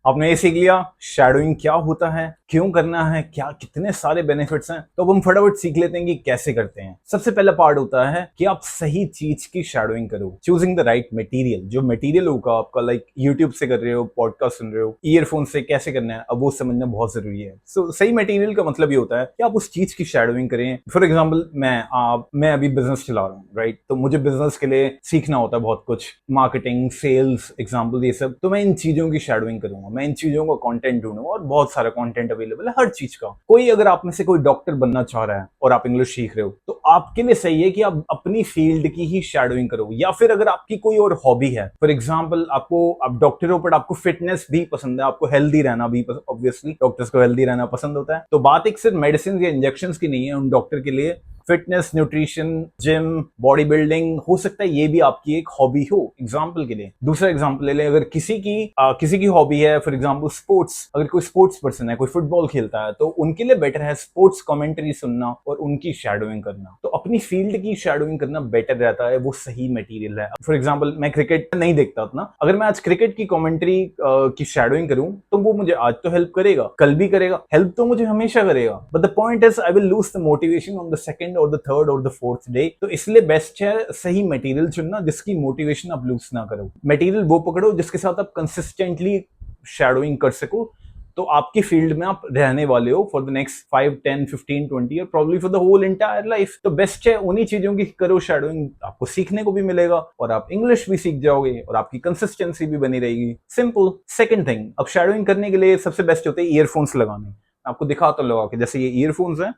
आपने ये सीख लिया शैडोइंग क्या होता है, क्यों करना है, क्या कितने सारे बेनिफिट्स हैं। तो अब हम फटाफट सीख लेते हैं कि कैसे करते हैं। सबसे पहला पार्ट होता है कि आप सही चीज की शैडोइंग करो, चूजिंग द राइट मटेरियल। जो मटेरियल होगा आपका, लाइक यूट्यूब से कर रहे हो, पॉडकास्ट सुन रहे हो, ईयरफोन से कैसे करना है, अब वो समझना बहुत जरूरी है। सो सही मटेरियल का मतलब ये होता है कि आप उस चीज की शैडोइंग करें। फॉर एग्जाम्पल मैं अभी बिजनेस चला रहा हूँ, राइट? तो मुझे बिजनेस के लिए सीखना होता है बहुत कुछ, मार्केटिंग, सेल्स, एग्जाम्पल ये सब। तो मैं इन चीजों की शैडोइंग करूंगा, मैं इन चीजों का कंटेंट ढूंढूंगा, और बहुत सारा कंटेंट अवेलेबल है हर चीज का। कोई अगर आप में से कोई डॉक्टर बनना चाह रहा है और आप इंग्लिश सीख रहे हो, तो आपके लिए सही है कि आप अपनी फील्ड की ही शैडोइंग करो। या फिर अगर आपकी कोई और हॉबी है, फॉर एग्जाम्पल आप डॉक्टर हो बट आपको फिटनेस भी पसंद है, आपको हेल्दी रहना भी, ऑब्वियसली डॉक्टर्स को हेल्दी रहना पसंद होता है, तो बात एक सिर्फ मेडिसिन या इंजेक्शन की नहीं है। उन डॉक्टर के लिए fitness, nutrition, gym, body building, हो सकता है ये भी आपकी एक हॉबी हो, एग्जाम्पल के लिए। दूसरा एग्जाम्पल ले लें, अगर किसी की हॉबी है फॉर एग्जाम्पल स्पोर्ट्स, अगर कोई स्पोर्ट्स पर्सन है, कोई फुटबॉल खेलता है, तो उनके लिए बेटर है स्पोर्ट्स कमेंट्री सुनना और उनकी शैडोइंग करना। तो अपनी फील्ड की शैडोइंग करना बेटर रहता है, वो सही मटेरियल है। फॉर एग्जाम्पल मैं क्रिकेट नहीं देखता उतना, अगर मैं आज क्रिकेट की कमेंट्री की शैडोइंग करूं, तो वो मुझे आज तो हेल्प करेगा, कल भी करेगा, हेल्प तो मुझे हमेशा करेगा, but the point is I will lose the motivation on the second और द थर्ड और द फोर्थ डे। तो इसलिए बेस्ट है सही मटेरियल चुनना जिसकी मोटिवेशन आप लूज ना करो। मटेरियल वो पकड़ो जिसके साथ आप कंसिस्टेंटली शैडोइंग कर सको, तो आपकी फील्ड में आप रहने वाले हो फॉर द नेक्स्ट 5, 10, 15, 20 और probably for the whole entire life. तो बेस्ट है उन्हीं चीजों की करो शैडोइंग, आपको सीखने को भी मिलेगा और आप इंग्लिश भी सीख जाओगे और आपकी कंसिस्टेंसी भी बनी रहेगी। सिंपल। सेकंड थिंग, अब शैडोइंग करने के लिए सबसे बेस्ट होते हैं ईयरफोन्स लगाने। आपको दिखा तो लगा के जैसे ये ईयरफोन्स हैं,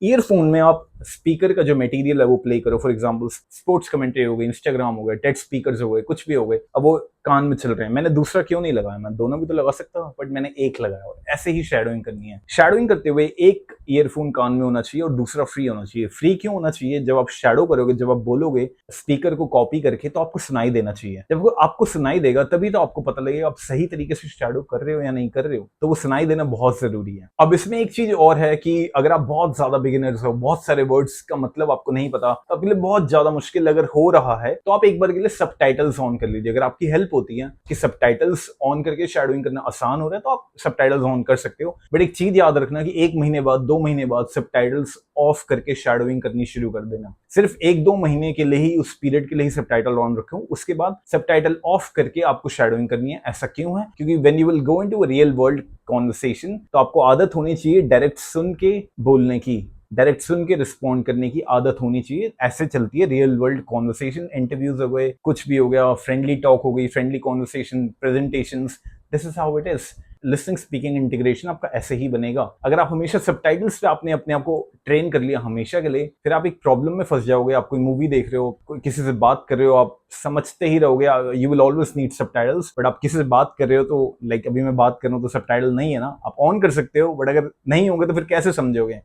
ईयरफोन में आप स्पीकर का जो मटेरियल है वो प्ले करो। फॉर एग्जांपल स्पोर्ट्स कमेंट्री हो गई, इंस्टाग्राम हो गए, टेड स्पीकर्स हो गए, कुछ भी हो गए, अब वो कान में चल रहे हैं। मैंने दूसरा क्यों नहीं लगाया, मैं दोनों भी तो लगा सकता हूँ, बट मैंने एक लगाया। और ऐसे ही शैडोइंग करनी है। शैडोइंग करते हुए एक ईयरफोन कान में होना चाहिए और दूसरा फ्री होना चाहिए। फ्री क्यों होना चाहिए? जब आप शैडो करोगे, जब आप बोलोगे स्पीकर को कॉपी करके, तो आपको सुनाई देना चाहिए। जब वो आपको सुनाई देगा तभी तो आपको पता लगेगा आप सही तरीके से शैडो कर रहे हो या नहीं कर रहे हो। तो वो सुनाई देना बहुत जरूरी है। अब इसमें एक चीज और है कि अगर आप बहुत ज्यादा बिगिनर्स हो, बहुत सारे वर्ड्स का मतलब आपको नहीं पता, तो आपके लिए बहुत ज्यादा मुश्किल अगर हो रहा है, तो आप एक बार के लिए सबटाइटल्स ऑन कर लीजिए। अगर आपकी हेल्प होती है कि सबटाइटल्स ऑन करके शैडोइंग करना आसान हो रहा है, तो आप सबटाइटल्स ऑन कर सकते हो। बट एक चीज याद रखना कि 1 महीने बाद, 2 महीने बाद सबटाइटल्स ऑफ करके शैडोइंग करनी शुरू कर देना। सिर्फ 1-2 महीने के लिए ही, उस पीरियड के लिए ही सबटाइटल ऑन रखो, उसके बाद सबटाइटल ऑफ करके आपको शैडोइंग करनी है। ऐसा क्यों है? क्योंकि when you will go into a real world conversation, तो आपको आदत होनी चाहिए डायरेक्ट सुन के बोलने की, डायरेक्ट सुन के रिस्पॉन्ड करने की आदत होनी चाहिए। ऐसे चलती है रियल वर्ल्ड कॉन्वर्सेशन। इंटरव्यूज हो गए, कुछ भी हो गया, फ्रेंडली टॉक हो गई, friendly conversation, presentations, this is how it is. Listening speaking integration आपका ऐसे ही बनेगा। अगर आप हमेशा सबटाइटल्स पे आपने अपने आप को ट्रेन कर लिया हमेशा के लिए, फिर आप एक प्रॉब्लम में फंस जाओगे। आप कोई मूवी देख रहे हो, कोई किसी से बात कर रहे हो, आप समझते ही रहोगे, you will always need subtitles. But आप किसी से बात कर रहे हो, तो लाइक अभी मैं बात कर रहा हूँ, तो सबटाइटल नहीं है ना, आप ऑन कर सकते हो, बट अगर नहीं होंगे तो फिर कैसे समझोगे?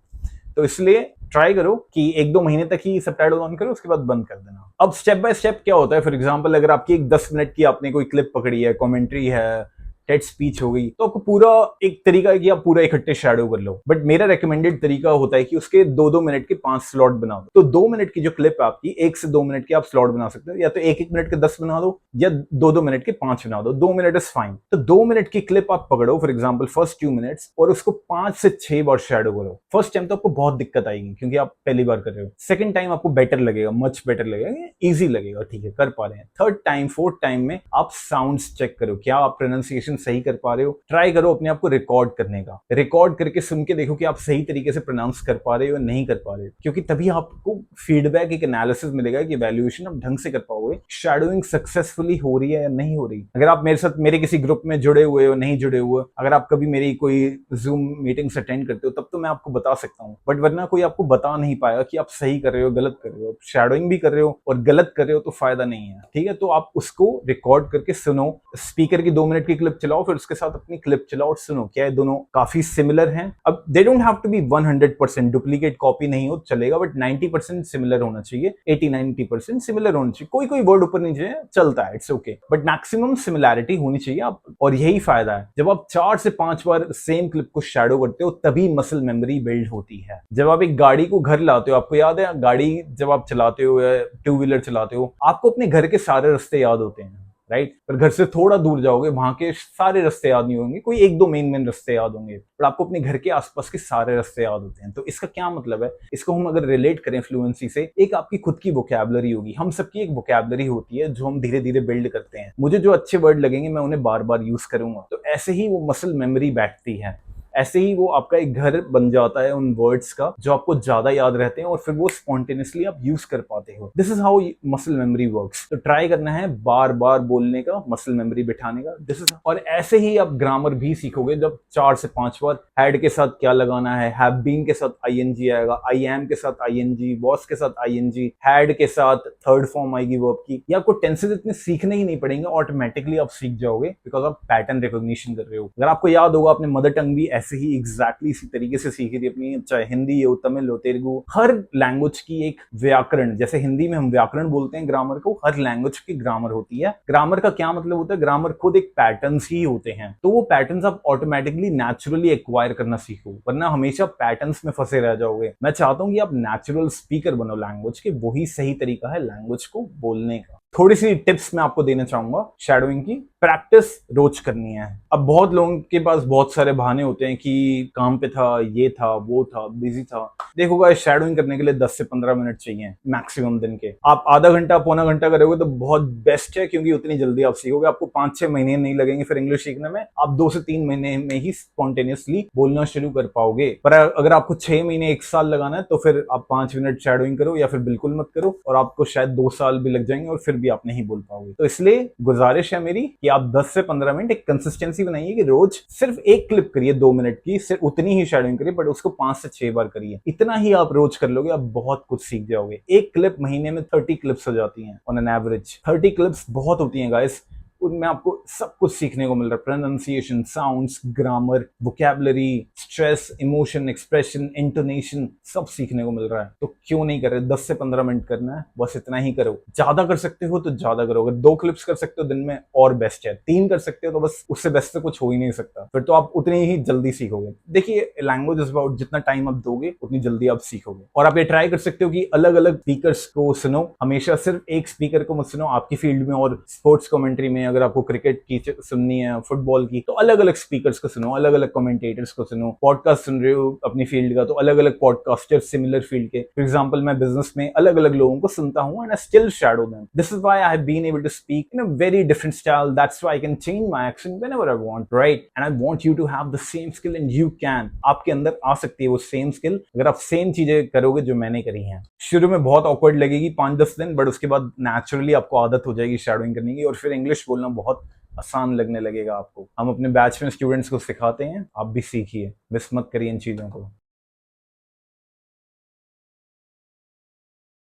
तो इसलिए ट्राई करो कि 1-2 महीने तक ही सबटाइटल ऑन करो, उसके बाद बंद कर देना। अब स्टेप बाय स्टेप क्या होता है, फॉर एग्जांपल अगर आपकी एक 10 मिनट की आपने कोई क्लिप पकड़ी है, कमेंट्री है, टेड स्पीच हो गई, तो आपको पूरा एक तरीका है कि आप पूरा इकट्ठे शैडो कर लो। बट मेरा रिकमेंडेड तरीका होता है कि उसके 2-2 मिनट के 5 स्लॉट बना दो। तो 2 मिनट की जो क्लिप है आपकी, 1 से 2 मिनट के आप स्लॉट बना सकते हो, या तो 1-1 मिनट के 10 बना दो, या 2-2 मिनट के 5 बना दो। 2 मिनट इज फाइन। तो 2 मिनट की क्लिप आप पकड़ो, फॉर एग्जाम्पल फर्स्ट 2 मिनट्स, और उसको 5 से 6 बार शैडो करो। फर्स्ट टाइम तो आपको बहुत दिक्कत आएगी क्योंकि आप पहली बार कर रहे हो। सेकंड टाइम आपको बेटर लगेगा, मच बेटर लगेगा, इजी लगेगा, ठीक है, कर पा रहे हैं। थर्ड टाइम, फोर्थ टाइम में आप साउंड्स चेक करो, क्या आप प्रोनाउंसिएशन सही कर पा रहे हो। ट्राई करो अपने आप को रिकॉर्ड करने का, रिकॉर्ड करके सुन के देखो कि आप सही तरीके से प्रोनाउंस कर पा रहे हो या नहीं कर पा रहे हो, क्योंकि तभी आपको फीडबैक, एक एनालिसिस मिलेगा कि वैल्यूएशन आप ढंग से कर पाओगे, शैडोइंग सक्सेसफुली हो रही है या नहीं हो रही। अगर आप मेरे साथ मेरे किसी ग्रुप में जुड़े हुए हो, नहीं जुड़े हुए, अगर आप कभी मेरी कोई जूम मीटिंग्स अटेंड करते हो, तब तो मैं आपको बता सकता हूँ, बट वरना कोई आपको बता नहीं पाएगा कि आप सही कर रहे हो, गलत कर रहे हो। शैडोइंग भी कर रहे हो और गलत कर रहे हो तो फायदा नहीं है, ठीक है? तो आप उसको रिकॉर्ड करके सुनो, स्पीकर की 2 मिनट की क्लिप चलाओ, फिर उसके साथ अपनी क्लिप चलाओ और सुनो क्या ये दोनों काफी सिमिलर हैं। अब they don't have to be 100% duplicate copy नहीं हो चलेगा, बट 90% सिमिलर होना चाहिए, 80-90% सिमिलर होना चाहिए। कोई कोई वर्ड ऊपर नीचे चलता है, it's okay, but maximum similarity होनी चाहिए। आप, और यही फायदा है, जब आप 4 से 5 बार सेम क्लिप को शैडो करते हो तभी मसल मेमोरी बिल्ड होती है। जब आप एक गाड़ी को घर लाते हो, आपको याद है गाड़ी जब आप चलाते हो या टू व्हीलर चलाते हो, आपको अपने घर के सारे रास्ते याद होते हैं, राइट। पर घर से थोड़ा दूर जाओगे, वहां के सारे रास्ते याद नहीं होंगे, कोई एक दो मेन रास्ते याद होंगे, पर आपको अपने घर के आसपास के सारे रास्ते याद होते हैं। तो इसका क्या मतलब है, इसको हम अगर रिलेट करें फ्लुएंसी से, एक आपकी खुद की वोकैबुलरी होगी। हम सबकी एक वोकैबुलरी होती है जो हम धीरे धीरे बिल्ड करते हैं। मुझे जो अच्छे वर्ड लगेंगे मैं उन्हें बार बार यूज करूंगा, तो ऐसे ही वो मसल मेमोरी बैठती है। ऐसे ही वो आपका एक घर बन जाता है उन वर्ड्स का जो आपको ज्यादा याद रहते हैं, और फिर वो स्पॉन्टेनियसली आप यूज कर पाते हो। This is how muscle memory works. तो ट्राई करना है बार बार बोलने का, मसल मेमोरी बिठाने का। दिस इज, और ऐसे ही आप ग्रामर भी सीखोगे जब 4 से 5 बार हैड के साथ क्या लगाना है, हैव बीन के साथ आईएनजी आएगा, आई एम के साथ आईएनजी, वॉस के साथ आईएनजी, हैड के साथ थर्ड फॉर्म आएगी वर्ब की। या आपको टेंसेस इतने सीखने ही नहीं पड़ेंगे, ऑटोमेटिकली आप सीख जाओगे, बिकॉज आप पैटर्न रिकॉग्निशन कर रहे हो। अगर आपको याद होगा, अपने मदर टंग भी ऐसे ही एग्जैक्टली इसी तरीके से सीखी थी अपनी, चाहे हिंदी हो, तमिल हो, तेलुगु। हर लैंग्वेज की एक व्याकरण, जैसे हिंदी में हम व्याकरण बोलते हैं ग्रामर को, हर लैंग्वेज की ग्रामर होती है। ग्रामर का क्या मतलब होता है, ग्रामर खुद एक पैटर्न्स ही होते हैं। तो वो पैटर्न्स आप ऑटोमेटिकली नेचुरली एक्वायर करना सीखो, वरना हमेशा पैटर्न्स में फंसे रह जाओगे। मैं चाहता हूं कि आप नेचुरल स्पीकर बनो लैंग्वेज के, वही सही तरीका है लैंग्वेज को बोलने का। थोड़ी सी टिप्स मैं आपको देना चाहूंगा शैडोइंग की। प्रैक्टिस रोज करनी है। अब बहुत लोगों के पास बहुत सारे बहाने होते हैं कि काम पे था, ये था, वो था, बिजी था। देखो गाइस, शैडोइंग करने के लिए 10 से 15 मिनट चाहिए मैक्सिमम दिन के। आप आधा घंटा पौना घंटा करोगे तो बहुत बेस्ट है, क्योंकि उतनी जल्दी आप सीखोगे। आपको 5-6 महीने नहीं लगेंगे फिर इंग्लिश सीखने में, आप 2 से 3 महीने में ही स्पॉन्टेनियसली बोलना शुरू कर पाओगे। पर अगर आपको 6 महीने 1 साल लगाना है, तो फिर आप 5 मिनट शैडोइंग करो, या फिर बिल्कुल मत करो, और आपको शायद 2 साल भी लग जाएंगे और फिर भी आप नहीं बोल पाओगे। तो इसलिए गुजारिश है मेरी कि आप 10 से 15 मिनट एक कंसिस्टेंसी बनाइए कि रोज सिर्फ एक क्लिप करिए 2 मिनट की, सिर्फ उतनी ही शैडोइंग करिए, बट उसको 5 से 6 बार करिए। इतना ही आप रोज कर लोगे, आप बहुत कुछ सीख जाओगे। एक क्लिप महीने में 30 क्लिप्स हो जाती हैं ऑन एन एवरेज। 30 क्लिप्स बहुत होती हैं गाइस, उनमें आपको सब कुछ सीखने को मिल रहा है। Pronunciation, sounds, grammar, vocabulary, stress, emotion, expression, intonation, सब सीखने को मिल रहा है। तो क्यों नहीं कर रहे? 10 से 15 मिनट करना है, बस इतना ही करो। ज्यादा कर सकते हो तो ज्यादा करो। अगर 2 क्लिप्स कर सकते हो दिन में और बेस्ट है, 3 कर सकते हो तो बस उससे बेस्ट से कुछ हो ही नहीं सकता। फिर तो आप उतनी ही जल्दी सीखोगे। देखिए, लैंग्वेज इज अबाउट जितना टाइम आप दोगे उतनी जल्दी आप सीखोगे। और आप ये ट्राई कर सकते हो कि अलग अलग स्पीकर्स को सुनो, हमेशा सिर्फ एक स्पीकर को मत सुनो। आपकी फील्ड में और स्पोर्ट्स कमेंट्री में अगर आपको क्रिकेट की सुननी है, फुटबॉल की, तो अलग अलग स्पीकर्स को सुनो, अलग अलग कमेंटेटर्स को सुनो। पॉडकास्ट सुन रहे हो अपनी फील्ड का, तो अलग अलग पॉडकास्टर्स सिमिलर फील्ड के। फॉर एग्जांपल, मैं बिजनेस में अलग अलग लोगों को सुनता हूं, and I still shadow them. This is why I have been able to speak in a very different style. That's why I can change my accent whenever I want, right? And I want you to have the same skill, and you can. आपके अंदर आ सकती है वो same skill, अगर आप same चीजें करोगे जो मैंने करी हैं। शुरू में बहुत ऑकवर्ड लगेगी 5-10 दिन, बट उसके बाद नेचुरली आपको आदत हो जाएगी शैडोइंग करने की, और फिर इंग्लिश बोलना बहुत आसान लगने लगेगा आपको। हम अपने बैच में स्टूडेंट्स को सिखाते हैं, आप भी सीखिए, मिस मत करिए इन चीजों को।